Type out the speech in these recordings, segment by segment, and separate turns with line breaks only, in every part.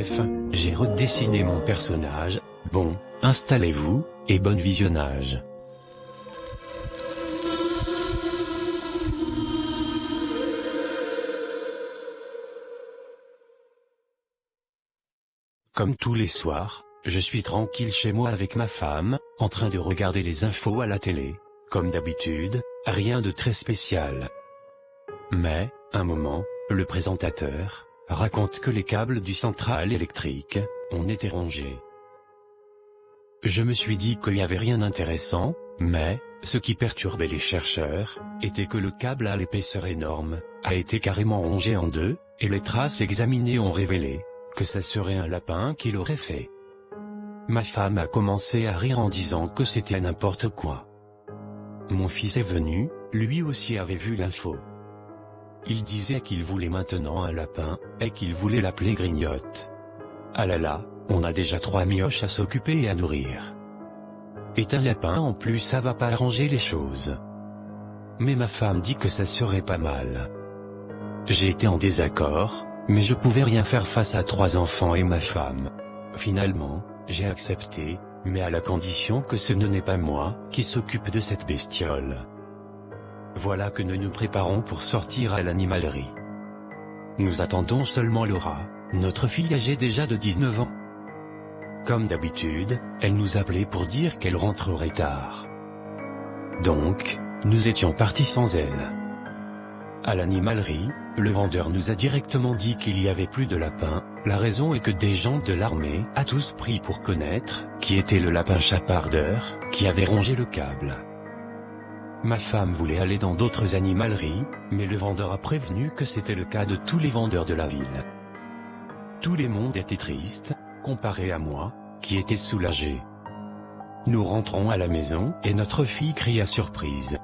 Bref, j'ai redessiné mon personnage. Bon, installez-vous, et bon visionnage. Comme tous les soirs, je suis tranquille chez moi avec ma femme, en train de regarder les infos à la télé. Comme d'habitude, rien de très spécial. Mais, un moment, le présentateur raconte que les câbles du central électrique ont été rongés. Je me suis dit qu'il n'y avait rien d'intéressant, mais, ce qui perturbait les chercheurs, était que le câble à l'épaisseur énorme a été carrément rongé en deux, et les traces examinées ont révélé que ça serait un lapin qui l'aurait fait. Ma femme a commencé à rire en disant que c'était n'importe quoi. Mon fils est venu, lui aussi avait vu l'info. Il disait qu'il voulait maintenant un lapin, et qu'il voulait l'appeler Grignotte. Ah là là, on a déjà 3 mioches à s'occuper et à nourrir. Et un lapin en plus, ça va pas arranger les choses. Mais ma femme dit que ça serait pas mal. J'ai été en désaccord, mais je pouvais rien faire face à 3 enfants et ma femme. Finalement, j'ai accepté, mais à la condition que ce n'est pas moi qui s'occupe de cette bestiole. Voilà que nous nous préparons pour sortir à l'animalerie. Nous attendons seulement Laura, notre fille âgée déjà de 19 ans. Comme d'habitude, elle nous appelait pour dire qu'elle rentrerait tard. Donc, nous étions partis sans elle. À l'animalerie, le vendeur nous a directement dit qu'il y avait plus de lapins. La raison est que des gens de l'armée a tous pris pour connaître qui était le lapin chapardeur qui avait rongé le câble. Ma femme voulait aller dans d'autres animaleries, mais le vendeur a prévenu que c'était le cas de tous les vendeurs de la ville. Tout le monde était triste, comparé à moi, qui était soulagé. Nous rentrons à la maison et notre fille cria surprise.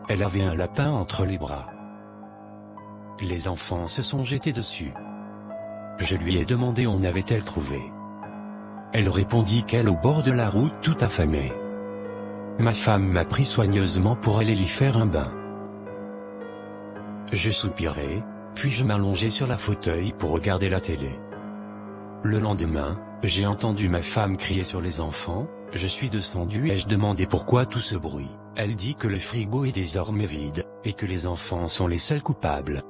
Elle avait un lapin entre les bras. Les enfants se sont jetés dessus. Je lui ai demandé où avait-elle trouvé. Elle répondit qu'elle au bord de la route tout affamée. Ma femme m'a pris soigneusement pour aller lui faire un bain. Je soupirai, puis je m'allongeai sur la fauteuil pour regarder la télé. Le lendemain, j'ai entendu ma femme crier sur les enfants, je suis descendu et je demandais pourquoi tout ce bruit. Elle dit que le frigo est désormais vide, et que les enfants sont les seuls coupables.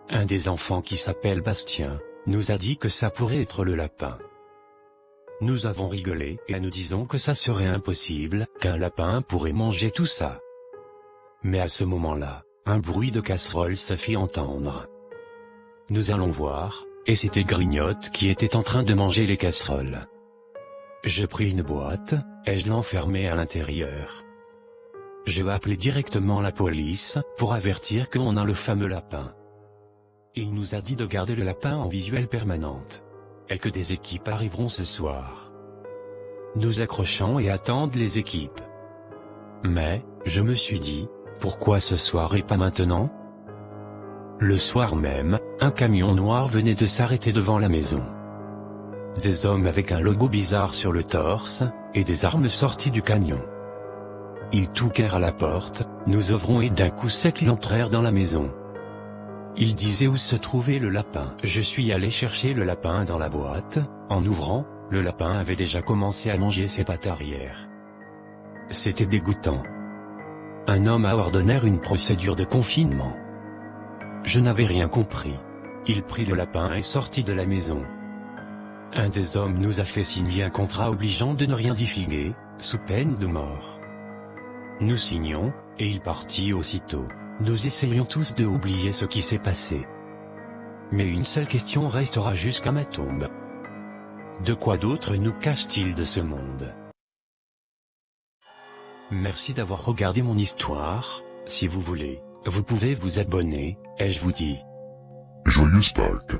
Un des enfants qui s'appelle Bastien nous a dit que ça pourrait être le lapin. Nous avons rigolé et nous disons que ça serait impossible, qu'un lapin pourrait manger tout ça. Mais à ce moment-là, un bruit de casserole se fit entendre. Nous allons voir, et c'était Grignotte qui était en train de manger les casseroles. Je pris une boîte, et je l'enfermai à l'intérieur. Je vais appeler directement la police, pour avertir qu'on a le fameux lapin. Il nous a dit de garder le lapin en visuel permanente. Et que des équipes arriveront ce soir. Nous accrochons et attendons les équipes. Mais, je me suis dit, pourquoi ce soir et pas maintenant? Le soir même, un camion noir venait de s'arrêter devant la maison. Des hommes avec un logo bizarre sur le torse, et des armes sorties du camion. Ils toquèrent à la porte, nous ouvrons et d'un coup sec ils entrèrent dans la maison. Ils disaient où se trouvait le lapin. Je suis allé chercher le lapin dans la boîte. En ouvrant, le lapin avait déjà commencé à manger ses pattes arrière. C'était dégoûtant. Un homme a ordonné une procédure de confinement. Je n'avais rien compris. Il prit le lapin et sortit de la maison. Un des hommes nous a fait signer un contrat obligeant de ne rien divulguer, sous peine de mort. Nous signions, et il partit aussitôt. Nous essayons tous de oublier ce qui s'est passé. Mais une seule question restera jusqu'à ma tombe. De quoi d'autre nous cache-t-il de ce monde? Merci d'avoir regardé mon histoire. Si vous voulez, vous pouvez vous abonner, et je vous dis
Joyeuse Pâques.